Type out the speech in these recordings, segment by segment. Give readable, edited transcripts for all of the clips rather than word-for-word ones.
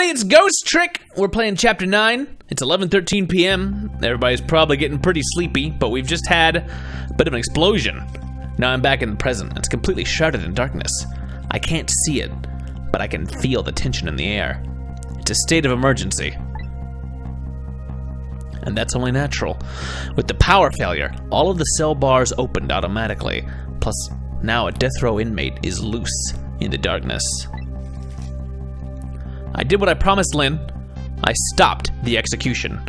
everybody, it's Ghost Trick. We're playing Chapter 9. It's 11:13 p.m. Everybody's probably getting pretty sleepy, but we've just had a bit of an explosion. Now I'm back in the present. It's completely shrouded in darkness. I can't see it, but I can feel the tension in the air. It's a state of emergency. And that's only natural. With the power failure, all of the cell bars opened automatically. Plus, now a death row inmate is loose in the darkness. I did what I promised, Lynne. I stopped the execution.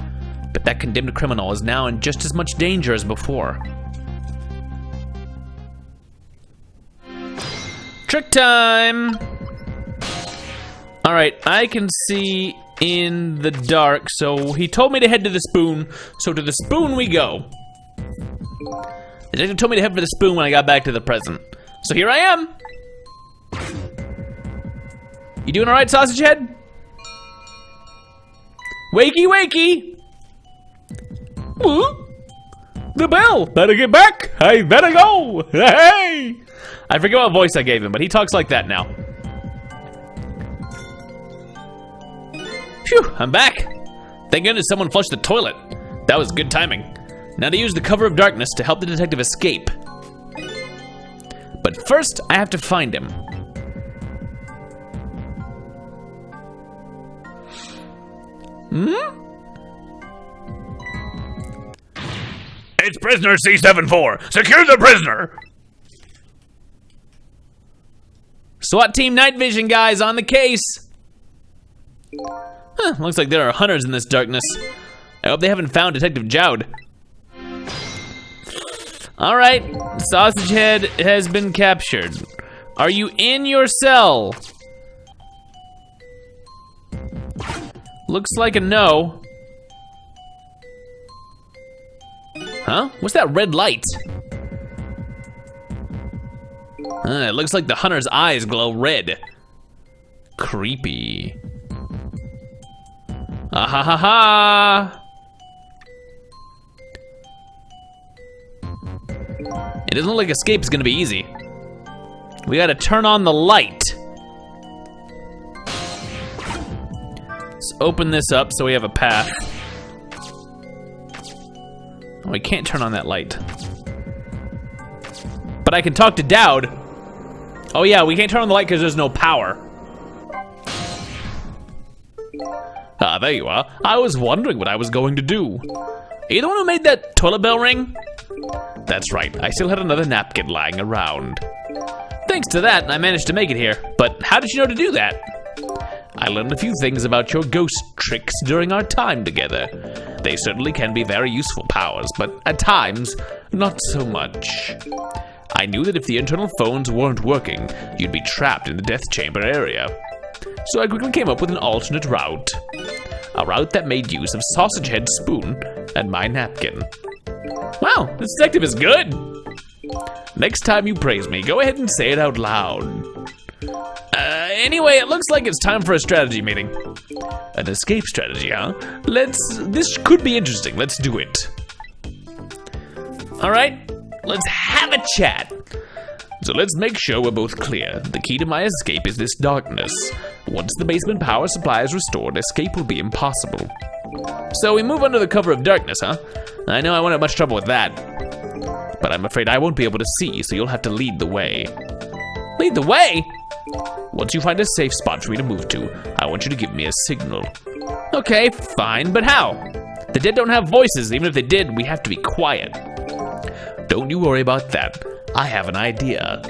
But that condemned criminal is now in just as much danger as before. Trick time! Alright, I can see in the dark, so he told me to head to the spoon, so to the spoon we go. The detective told me to head for the spoon when I got back to the present. So here I am! You doing alright, sausage head? Wakey, wakey! Ooh, the bell! Better get back! I better go! Hey! I forget what voice I gave him, but he talks like that now. Phew, I'm back. Thank goodness someone flushed the toilet. That was good timing. Now to use the cover of darkness to help the detective escape. But first, I have to find him. It's prisoner C74. Secure the prisoner. SWAT team night vision guys on the case. Huh, looks like there are hunters in this darkness. I hope they haven't found Detective Jowd. All right, Sausage Head has been captured. Are you in your cell? Looks like a no. Huh? What's that red light? It looks like the hunter's eyes glow red. Creepy. Ah ha ha ha! It doesn't look like escape is gonna be easy. We gotta turn on the light. Let's open this up so we have a path. Oh, we can't turn on that light. But I can talk to Jowd. Oh yeah, we can't turn on the light because there's no power. Ah, there you are. I was wondering what I was going to do. Are you the one who made that toilet bell ring? That's right, I still had another napkin lying around. Thanks to that, I managed to make it here. But how did you know to do that? I learned a few things about your ghost tricks during our time together. They certainly can be very useful powers, but at times, not so much. I knew that if the internal phones weren't working, you'd be trapped in the death chamber area. So I quickly came up with an alternate route. A route that made use of Sausage Head's spoon and my napkin. Wow, this detective is good! Next time you praise me, go ahead and say it out loud. Anyway, it looks like it's time for a strategy meeting. An escape strategy, huh? This could be interesting, let's do it. Alright, let's have a chat. So let's make sure we're both clear. The key to my escape is this darkness. Once the basement power supply is restored, escape will be impossible. So we move under the cover of darkness, huh? I know I won't have much trouble with that. But I'm afraid I won't be able to see, so you'll have to lead the way. Lead the way? Once you find a safe spot for me to move to, I want you to give me a signal. Okay, fine, but how? The dead don't have voices. Even if they did, we have to be quiet. Don't you worry about that. I have an idea.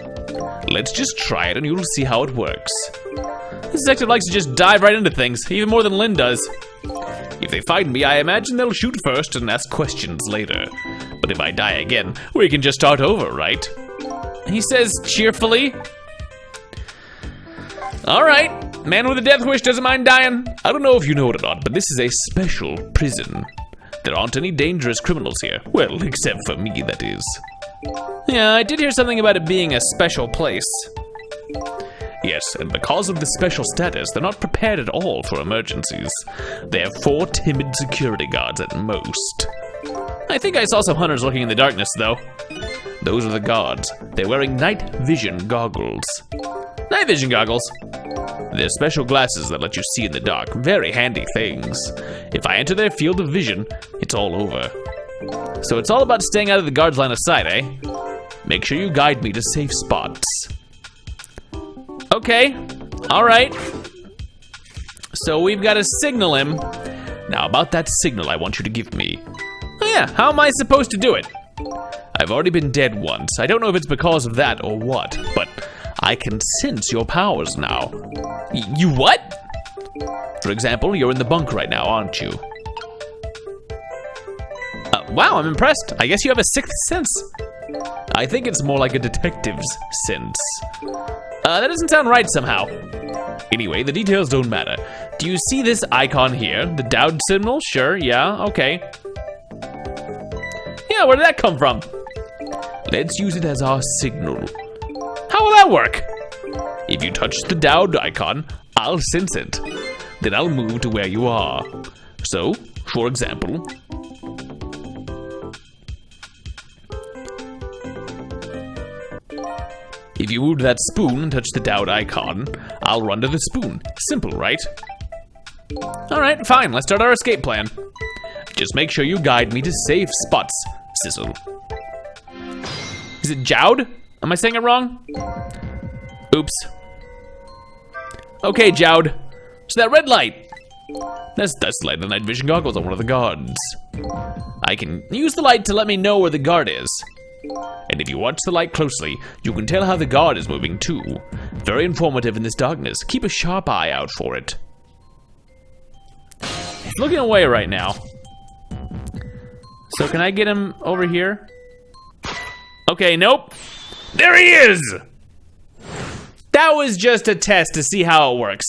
Let's just try it and you'll see how it works. This detective likes to just dive right into things, even more than Lynne does. If they find me, I imagine they'll shoot first and ask questions later. But if I die again, we can just start over, right? He says cheerfully. Alright, man with a death wish doesn't mind dying. I don't know if you know it or not, but this is a special prison. There aren't any dangerous criminals here. Well, except for me, that is. Yeah, I did hear something about it being a special place. Yes, and because of the special status, they're not prepared at all for emergencies. They have 4 timid security guards at most. I think I saw some hunters lurking in the darkness, though. Those are the guards. They're wearing night vision goggles. Night vision goggles. They're special glasses that let you see in the dark. Very handy things. If I enter their field of vision, it's all over. So it's all about staying out of the guard's line of sight, eh? Make sure you guide me to safe spots. Okay, all right. So we've got to signal him. Now about that signal I want you to give me. Oh yeah, how am I supposed to do it? I've already been dead once. I don't know if it's because of that or what, but I can sense your powers now. You what? For example, you're in the bunk right now, aren't you? Wow, I'm impressed. I guess you have a sixth sense. I think it's more like a detective's sense. That doesn't sound right somehow. Anyway, the details don't matter. Do you see this icon here? The Jowd symbol? Sure, yeah, okay. Yeah, where did that come from? Let's use it as our signal. How will that work? If you touch the Jowd icon, I'll sense it. Then I'll move to where you are. So, for example, if you move to that spoon and touch the Jowd icon, I'll run to the spoon. Simple, right? Alright, fine, let's start our escape plan. Just make sure you guide me to safe spots, Sizzle. Is it Jowd? Am I saying it wrong? Oops. Okay, Jowd. So that red light. That's the light of the night vision goggles on one of the guards. I can use the light to let me know where the guard is. And if you watch the light closely, you can tell how the guard is moving too. Very informative in this darkness. Keep a sharp eye out for it. He's looking away right now. So can I get him over here? Okay, nope. There he is! That was just a test to see how it works.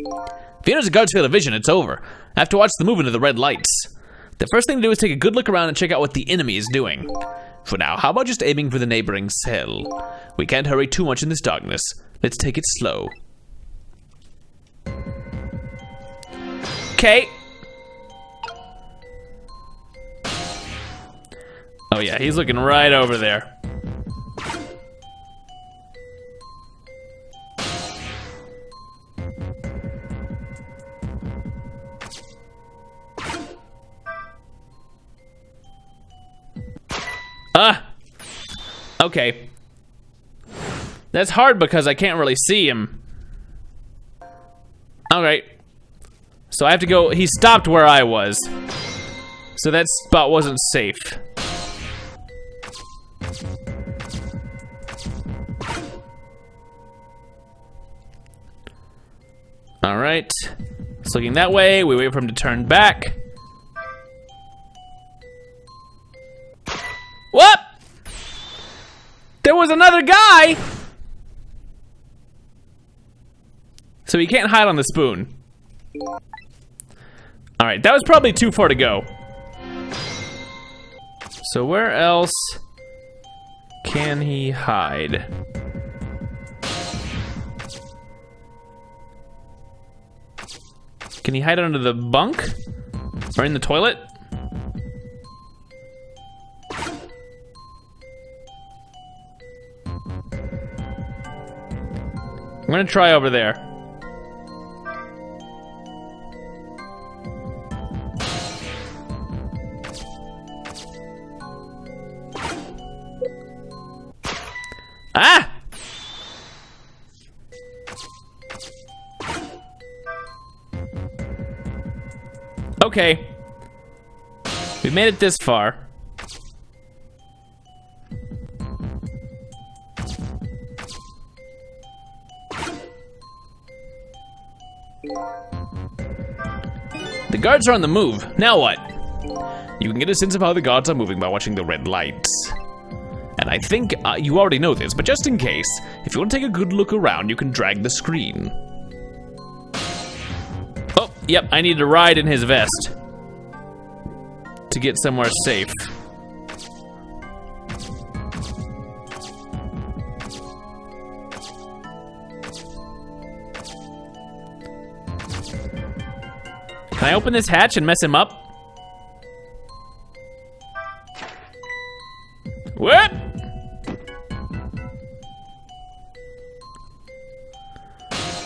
If he enters a guard's field of vision, it's over. I have to watch the movement of the red lights. The first thing to do is take a good look around and check out what the enemy is doing. For now, how about just aiming for the neighboring cell? We can't hurry too much in this darkness. Let's take it slow. Okay. Oh yeah, he's looking right over there. Okay. That's hard because I can't really see him. Alright. So I have to go, he stopped where I was. So that spot wasn't safe. Alright. It's looking that way, we wait for him to turn back. What? There was another guy! So he can't hide on the spoon. Alright, that was probably too far to go. So where else can he hide? Can he hide under the bunk? Or in the toilet? I'm gonna try over there. Ah! Okay. We made it this far. The guards are on the move. Now what? You can get a sense of how the guards are moving by watching the red lights. And I think you already know this, but just in case, if you want to take a good look around, you can drag the screen. Oh, yep, I need to ride in his vest to get somewhere safe. Can I open this hatch and mess him up? What?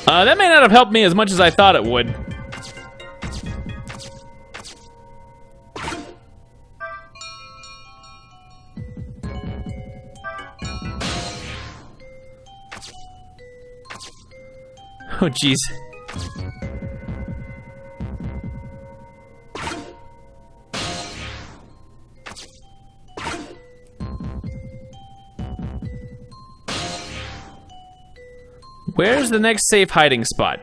That may not have helped me as much as I thought it would. Oh, jeez. Where's the next safe hiding spot?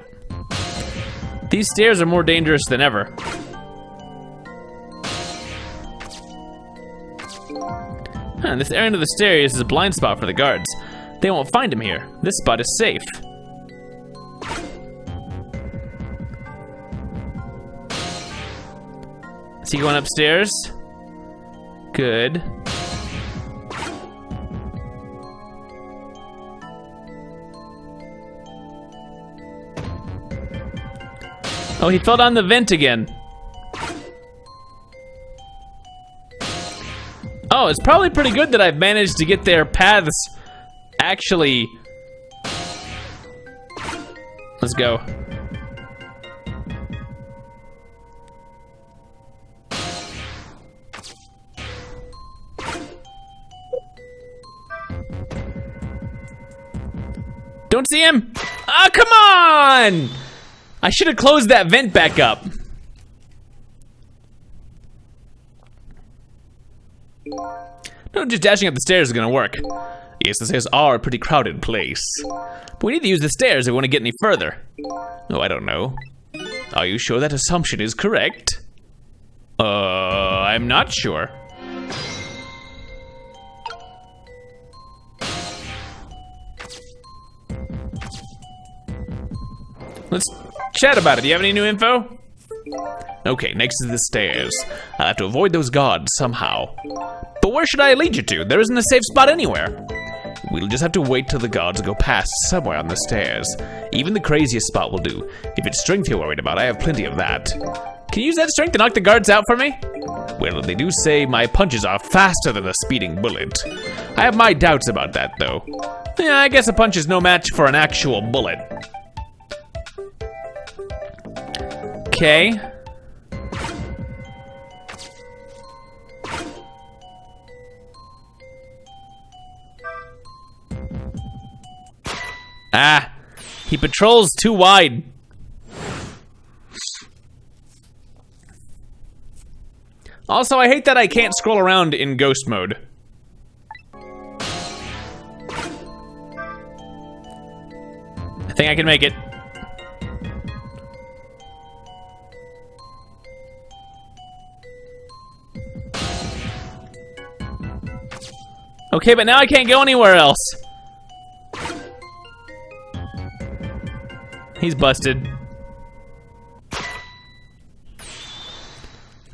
These stairs are more dangerous than ever. Huh, this area of the stairs is a blind spot for the guards. They won't find him here. This spot is safe. Is he going upstairs? Good. Oh, he fell down the vent again. Oh, it's probably pretty good that I've managed to get their paths actually. Let's go. Don't see him. Oh, come on! I should have closed that vent back up. No, just dashing up the stairs is gonna work. Yes, the stairs are a pretty crowded place. But we need to use the stairs if we want to get any further. Oh, I don't know. Are you sure that assumption is correct? I'm not sure. Let's chat about it. Do you have any new info? Okay, next is the stairs. I'll have to avoid those guards somehow. But where should I lead you to? There isn't a safe spot anywhere. We'll just have to wait till the guards go past somewhere on the stairs. Even the craziest spot will do. If it's strength you're worried about, I have plenty of that. Can you use that strength to knock the guards out for me? Well, they do say my punches are faster than a speeding bullet. I have my doubts about that, though. Yeah, I guess a punch is no match for an actual bullet. Okay. Ah, he patrols too wide. Also, I hate that I can't scroll around in ghost mode. I think I can make it. Okay, but now I can't go anywhere else. He's busted.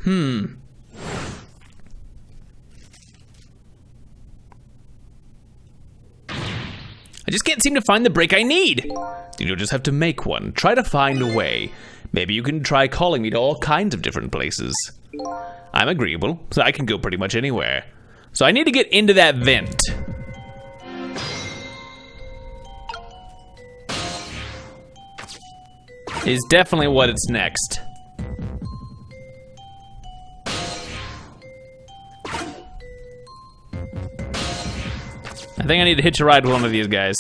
I just can't seem to find the break I need. You'll just have to make one. Try to find a way. Maybe you can try calling me to all kinds of different places. I'm agreeable, so I can go pretty much anywhere. So I need to get into that vent. Is definitely what it's next. I think I need to hitch a ride with one of these guys.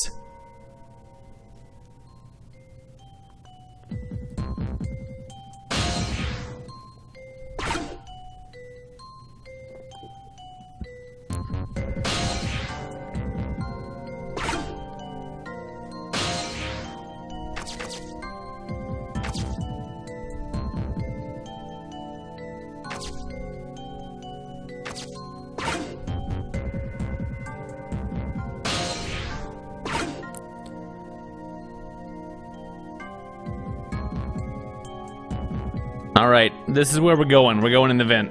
All right, this is where we're going. We're going in the vent.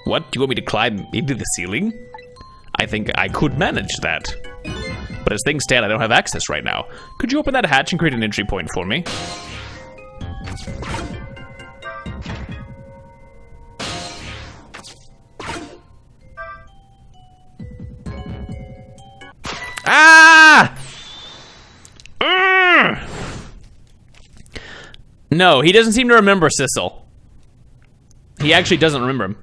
What? Do you want me to climb into the ceiling? I think I could manage that. But as things stand, I don't have access right now. Could you open that hatch and create an entry point for me? Ah! No, he doesn't seem to remember Sissel. He actually doesn't remember him.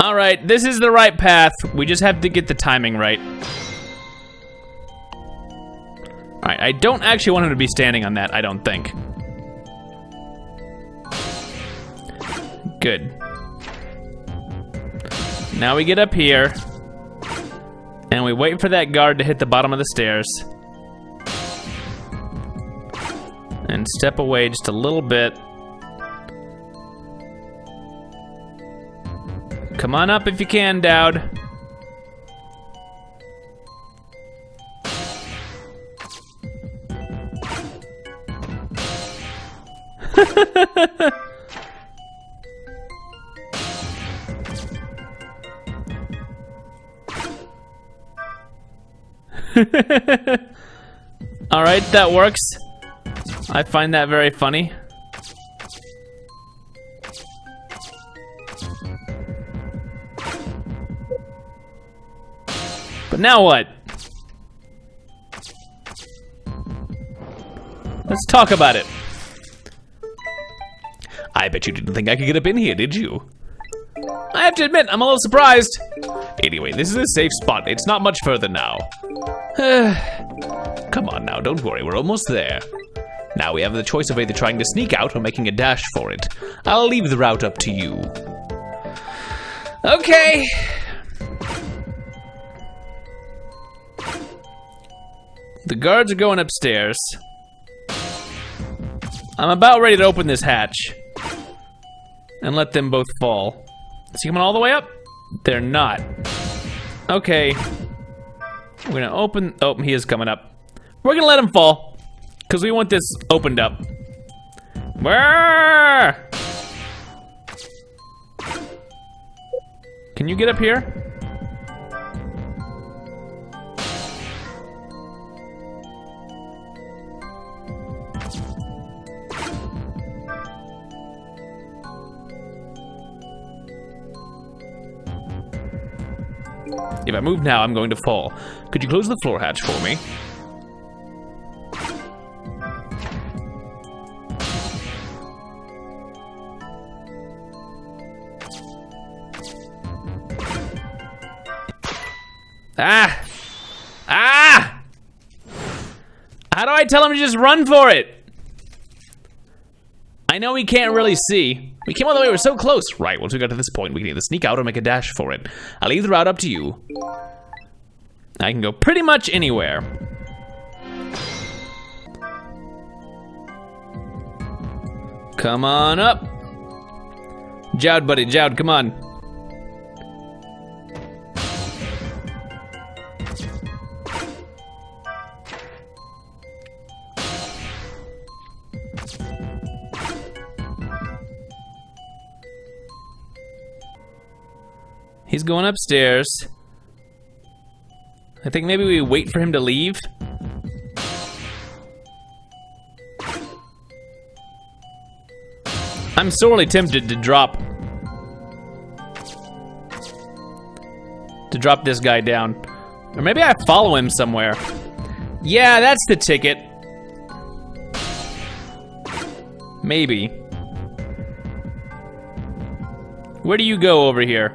Alright, this is the right path. We just have to get the timing right. Alright, I don't actually want him to be standing on that, I don't think. Good. Now we get up here. And we wait for that guard to hit the bottom of the stairs. And step away just a little bit. Come on up if you can, Jowd. All right, that works. I find that very funny. But now what? Let's talk about it. I bet you didn't think I could get up in here, did you? I have to admit, I'm a little surprised. Anyway, this is a safe spot. It's not much further now. Come on now, don't worry, we're almost there. Now we have the choice of either trying to sneak out or making a dash for it. I'll leave the route up to you. Okay. The guards are going upstairs. I'm about ready to open this hatch and let them both fall. Is he coming all the way up? They're not. Okay. We're gonna open, oh, he is coming up. We're gonna let him fall, because we want this opened up. Brrr! Can you get up here? If I move now, I'm going to fall. Could you close the floor hatch for me? Ah! Ah! How do I tell him to just run for it? I know he can't really see. We came all the way, we're so close. Right, once we got to this point, we can either sneak out or make a dash for it. I'll leave the route up to you. I can go pretty much anywhere. Come on up. Jowd, buddy, Jowd, come on. He's going upstairs. I think maybe we wait for him to leave. I'm sorely tempted to drop this guy down. Or maybe I follow him somewhere. Yeah, that's the ticket. Maybe. Where do you go over here?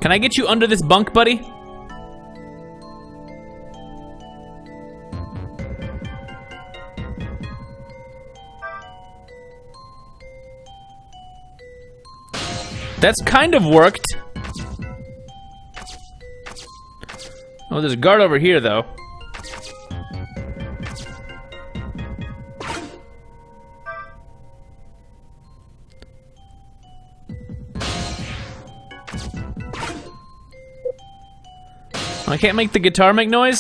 Can I get you under this bunk, buddy? That's kind of worked. Oh, there's a guard over here, though. I can't make the guitar make noise?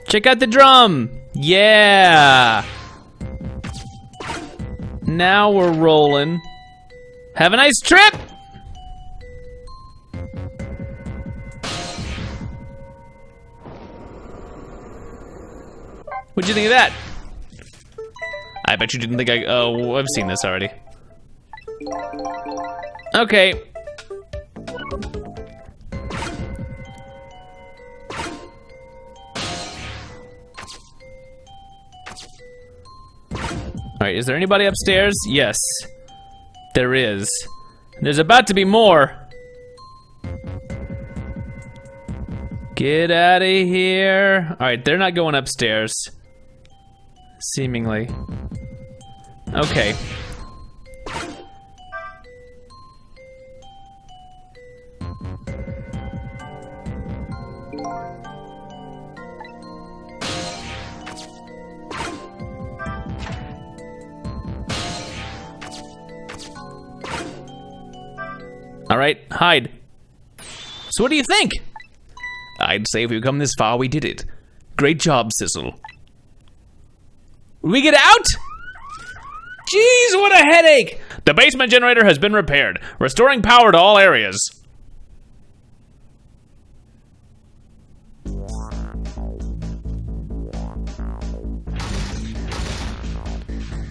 Check out the drum! Yeah! Now we're rolling. Have a nice trip! What'd you think of that? I bet you didn't think oh, I've seen this already. Okay. Alright, is there anybody upstairs? Yes. There is. There's about to be more. Get out of here. Alright, they're not going upstairs. Seemingly. Okay. Alright, hide. So what do you think? I'd say if we've come this far, we did it. Great job, Sissel. We get out? Jeez, what a headache! The basement generator has been repaired, restoring power to all areas.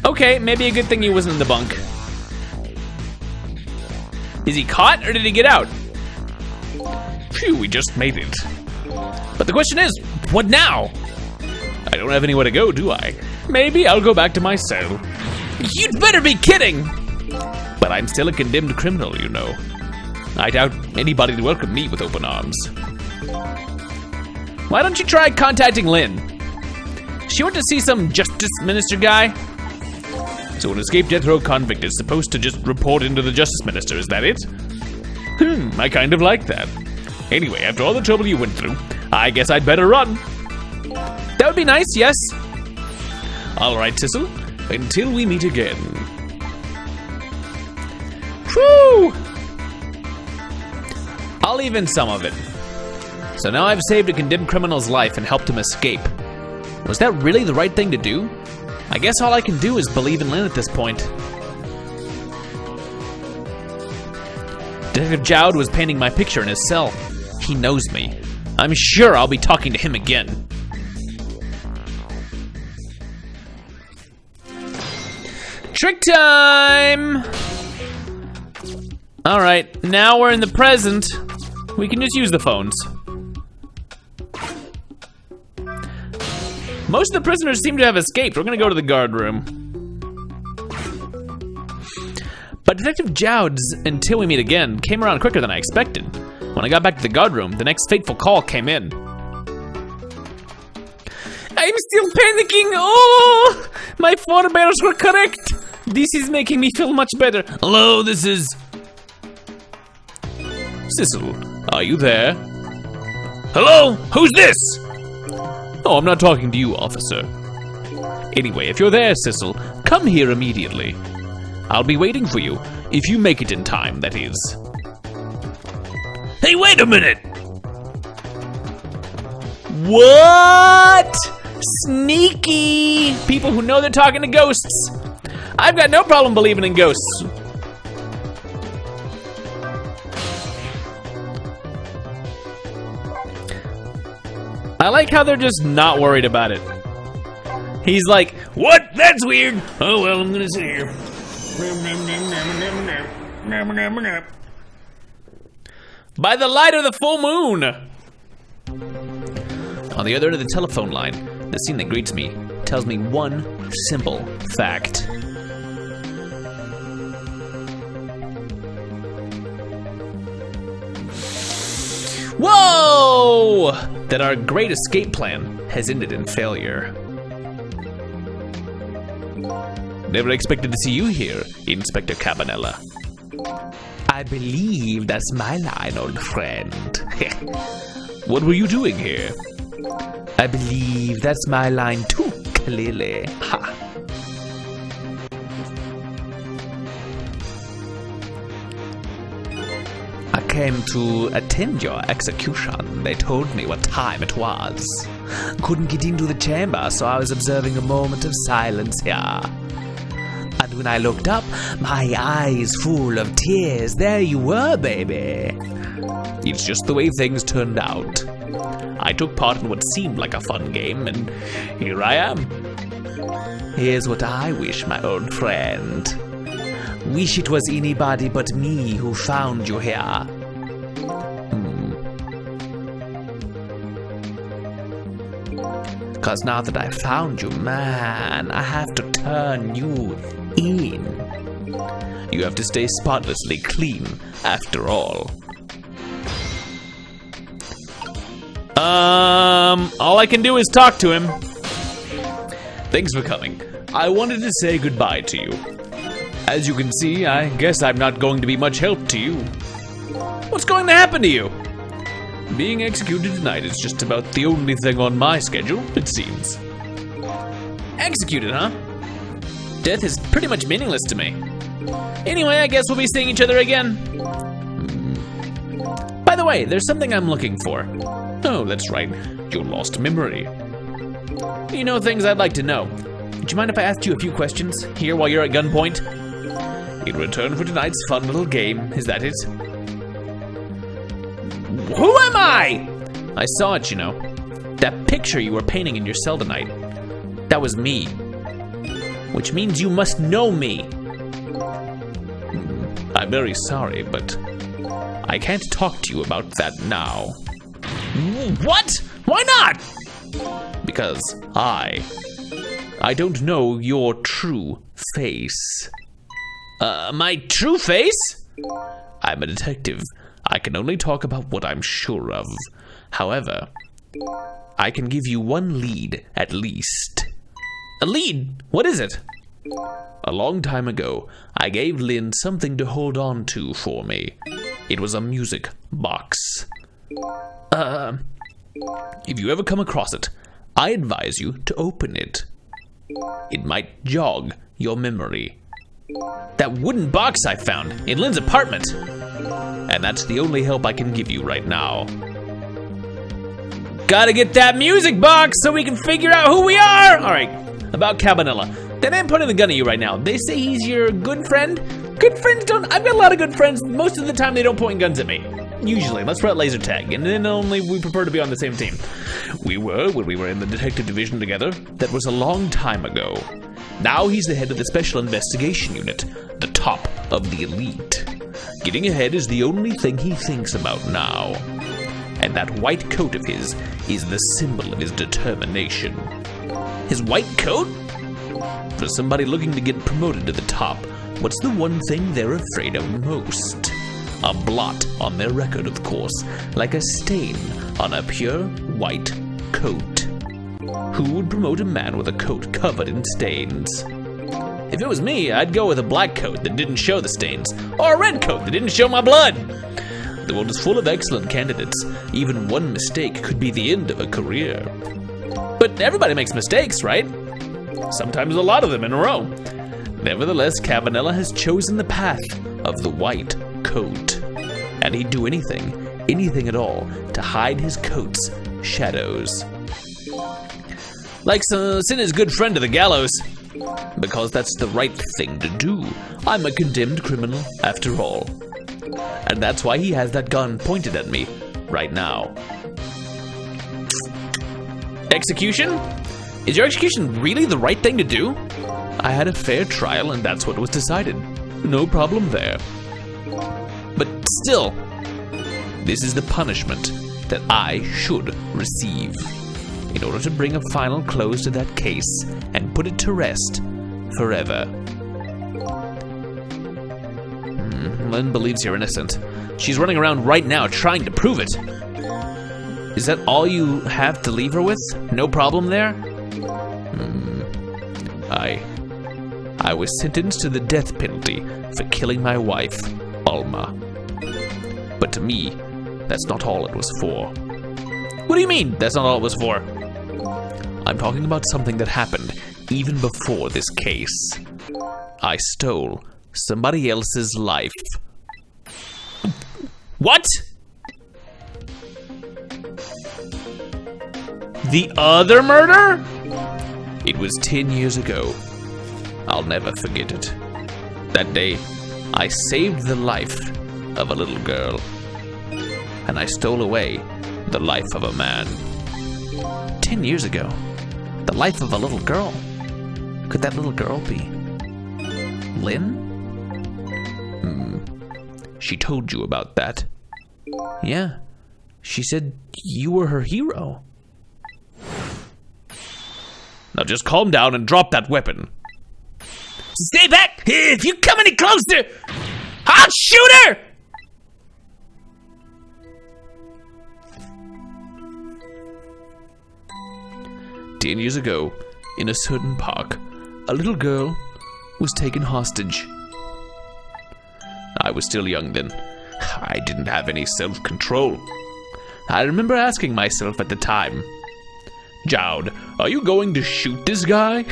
Okay, maybe a good thing he wasn't in the bunk. Is he caught or did he get out? Phew, we just made it. But the question is, what now? I don't have anywhere to go, do I? Maybe I'll go back to my cell. You'd better be kidding! But I'm still a condemned criminal, you know. I doubt anybody'd welcome me with open arms. Why don't you try contacting Lynne? She went to see some justice minister guy. So an escaped death row convict is supposed to just report into the justice minister, is that it? I kind of like that. Anyway, after all the trouble you went through, I guess I'd better run. That would be nice, yes. All right, Sissel, until we meet again. Whew! I'll leave in some of it. So now I've saved a condemned criminal's life and helped him escape. Was that really the right thing to do? I guess all I can do is believe in Lynne at this point. Detective Jowd was painting my picture in his cell. He knows me. I'm sure I'll be talking to him again. Trick time! Alright, now we're in the present. We can just use the phones. Most of the prisoners seem to have escaped. We're gonna go to the guard room. But Detective Jowd's Until We Meet Again came around quicker than I expected. When I got back to the guard room, the next fateful call came in. I'm still panicking. Oh, my forebears were correct. This is making me feel much better. Hello, this is... Sissel, are you there? Hello? Who's this? Oh, I'm not talking to you, officer. Anyway, if you're there, Sissel, come here immediately. I'll be waiting for you, if you make it in time, that is. Hey, wait a minute! What? Sneaky! People who know they're talking to ghosts. I've got no problem believing in ghosts. I like how they're just not worried about it. He's like, what? That's weird. Oh, well, I'm gonna sit here. By the light of the full moon. On the other end of the telephone line, the scene that greets me tells me one simple fact. Whoa! That our great escape plan has ended in failure. Never expected to see you here, Inspector Cabanella. I believe that's my line, old friend. What were you doing here? I believe that's my line too, clearly. Ha. I came to attend your execution. They told me what time it was. Couldn't get into the chamber, so I was observing a moment of silence here. And when I looked up, my eyes full of tears, there you were, baby. It's just the way things turned out. I took part in what seemed like a fun game, and here I am. Here's what I wish, my old friend. Wish it was anybody but me who found you here. Because now that I found you, man, I have to turn you in. You have to stay spotlessly clean, after all. All I can do is talk to him. Thanks for coming. I wanted to say goodbye to you. As you can see, I guess I'm not going to be much help to you. What's going to happen to you? Being executed tonight is just about the only thing on my schedule, it seems. Executed, huh? Death is pretty much meaningless to me. Anyway, I guess we'll be seeing each other again. By the way, there's something I'm looking for. Oh, that's right. Your lost memory. You know things I'd like to know. Would you mind if I asked you a few questions here while you're at gunpoint? In return for tonight's fun little game, is that it? Who am I? I saw it, you know. That picture you were painting in your cell tonight. That was me. Which means you must know me. I'm very sorry, but I can't talk to you about that now. What? Why not? Because I don't know your true face. My true face? I'm a detective. I can only talk about what I'm sure of. However, I can give you one lead, at least. A lead? What is it? A long time ago, I gave Lynne something to hold on to for me. It was a music box. If you ever come across it, I advise you to open it. It might jog your memory. That wooden box I found in Lynne's apartment. And that's the only help I can give you right now. Gotta get that music box so we can figure out who we are! Alright, about Cabanella. That man pointing the gun at you right now. They say he's your good friend? Good friends don't... I've got a lot of good friends. Most of the time they don't point guns at me. Usually, let's try laser tag, and then only we prefer to be on the same team. We were when we were in the detective division together. That was a long time ago. Now he's the head of the Special Investigation Unit, the top of the elite. Getting ahead is the only thing he thinks about now. And that white coat of his is the symbol of his determination. His white coat? For somebody looking to get promoted to the top, what's the one thing they're afraid of most? A blot on their record, of course, like a stain on a pure white coat. Who would promote a man with a coat covered in stains? If it was me, I'd go with a black coat that didn't show the stains, or a red coat that didn't show my blood. The world is full of excellent candidates. Even one mistake could be the end of a career. But everybody makes mistakes, right? Sometimes a lot of them in a row. Nevertheless, Cabanella has chosen the path of the white coat. And he'd do anything at all, to hide his coat's shadows. Like send his good friend to the gallows. Because that's the right thing to do. I'm a condemned criminal, after all. And that's why he has that gun pointed at me, right now. Execution? Is your execution really the right thing to do? I had a fair trial and that's what was decided. No problem there. But still, this is the punishment that I should receive. In order to bring a final close to that case and put it to rest forever. Lynne believes you're innocent. She's running around right now trying to prove it. Is that all you have to leave her with? No problem there? I was sentenced to the death penalty for killing my wife, Alma. But to me, that's not all it was for. What do you mean, that's not all it was for? I'm talking about something that happened even before this case. I stole somebody else's life. What? The other murder? It was 10 years ago. I'll never forget it. That day, I saved the life of a little girl. And I stole away the life of a man. 10 years ago. The life of a little girl. Could that little girl be Lynne? She told you about that. Yeah. She said you were her hero. Now just calm down and drop that weapon. Stay back! If you come any closer, I'll shoot her! Ten years ago, in a certain park, a little girl was taken hostage. I was still young then. I didn't have any self-control. I remember asking myself at the time, Jowd, are you going to shoot this guy?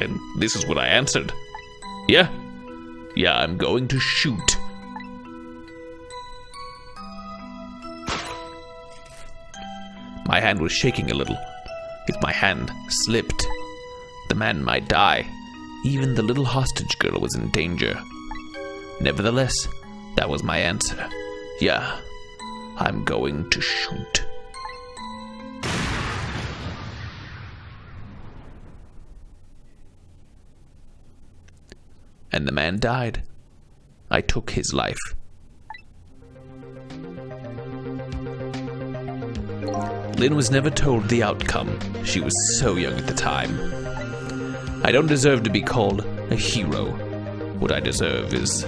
And this is what I answered. Yeah, I'm going to shoot. My hand was shaking a little. If my hand slipped, the man might die. Even the little hostage girl was in danger. Nevertheless, that was my answer. Yeah, I'm going to shoot. And the man died. I took his life. Lynne was never told the outcome. She was so young at the time. I don't deserve to be called a hero. What I deserve is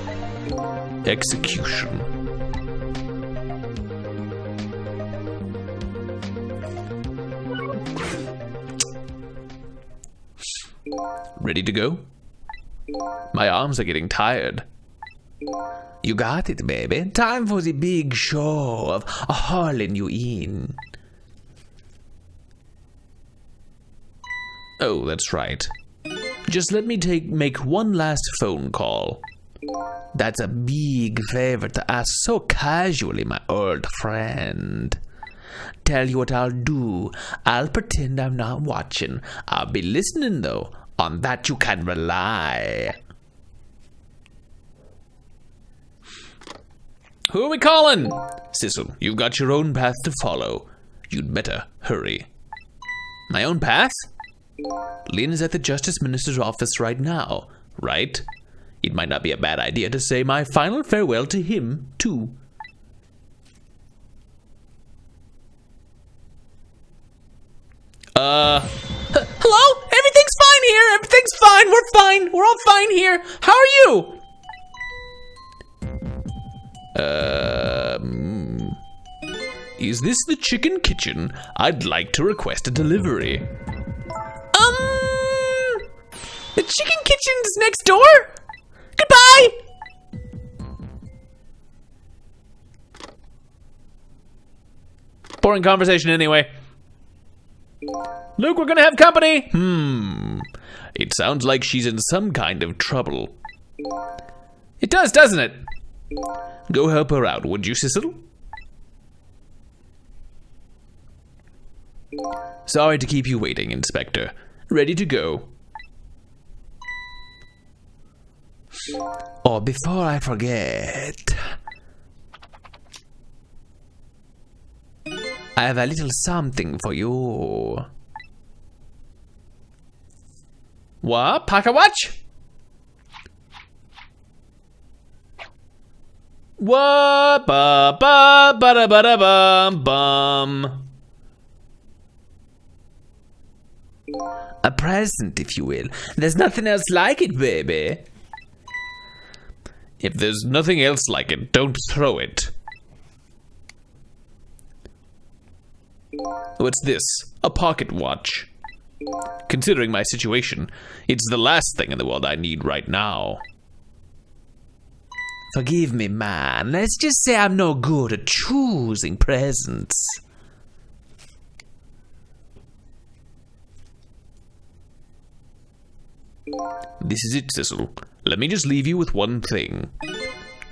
execution. Ready to go? My arms are getting tired. You got it, baby. Time for the big show of hauling you in. Oh, that's right. Just let me make one last phone call. That's a big favor to ask so casually, my old friend. Tell you what I'll do. I'll pretend I'm not watching. I'll be listening, though. On that you can rely. Who are we calling? Sissel, you've got your own path to follow. You'd better hurry. My own path? Lynne is at the Justice Minister's office right now, right? It might not be a bad idea to say my final farewell to him, too. Hello? Everything's fine here. Everything's fine. We're fine. We're all fine here. How are you? Is this the chicken kitchen? I'd like to request a delivery. The chicken kitchen's next door? Goodbye! Boring conversation anyway. Luke, we're gonna have company! It sounds like she's in some kind of trouble. It does, doesn't it? Go help her out, would you, Sissel? Sorry to keep you waiting, Inspector. Ready to go. Oh, before I forget, I have a little something for you. What? Pocket watch? What? Ba ba ba da ba da bum bum. A present, if you will. There's nothing else like it, baby. If there's nothing else like it, don't throw it. What's this? A pocket watch. Considering my situation, it's the last thing in the world I need right now. Forgive me, man. Let's just say I'm no good at choosing presents. This is it, Sissel. Let me just leave you with one thing.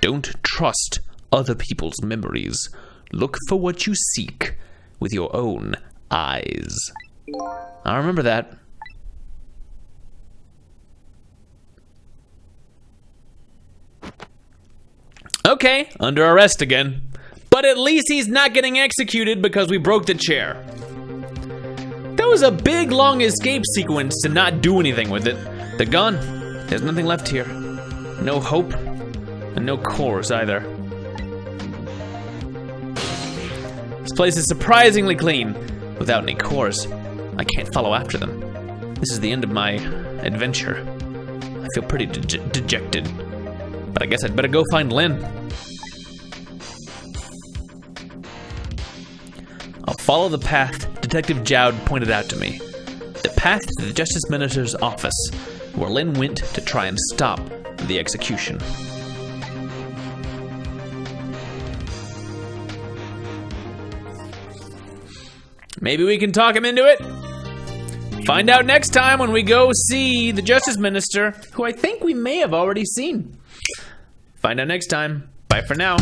Don't trust other people's memories. Look for what you seek with your own eyes. I remember that. Okay, under arrest again. But at least he's not getting executed because we broke the chair. was a big, long escape sequence to not do anything with it. They're gone. There's nothing left here. No hope, and no cores either. This place is surprisingly clean, without any cores. I can't follow after them. This is the end of my adventure. I feel pretty dejected. But I guess I'd better go find Lynne. I'll follow the path Detective Jowd pointed out to me. The path to the Justice Minister's office, where Lynne went to try and stop the execution. Maybe we can talk him into it. Find out next time when we go see the Justice Minister, who I think we may have already seen. Find out next time. Bye for now.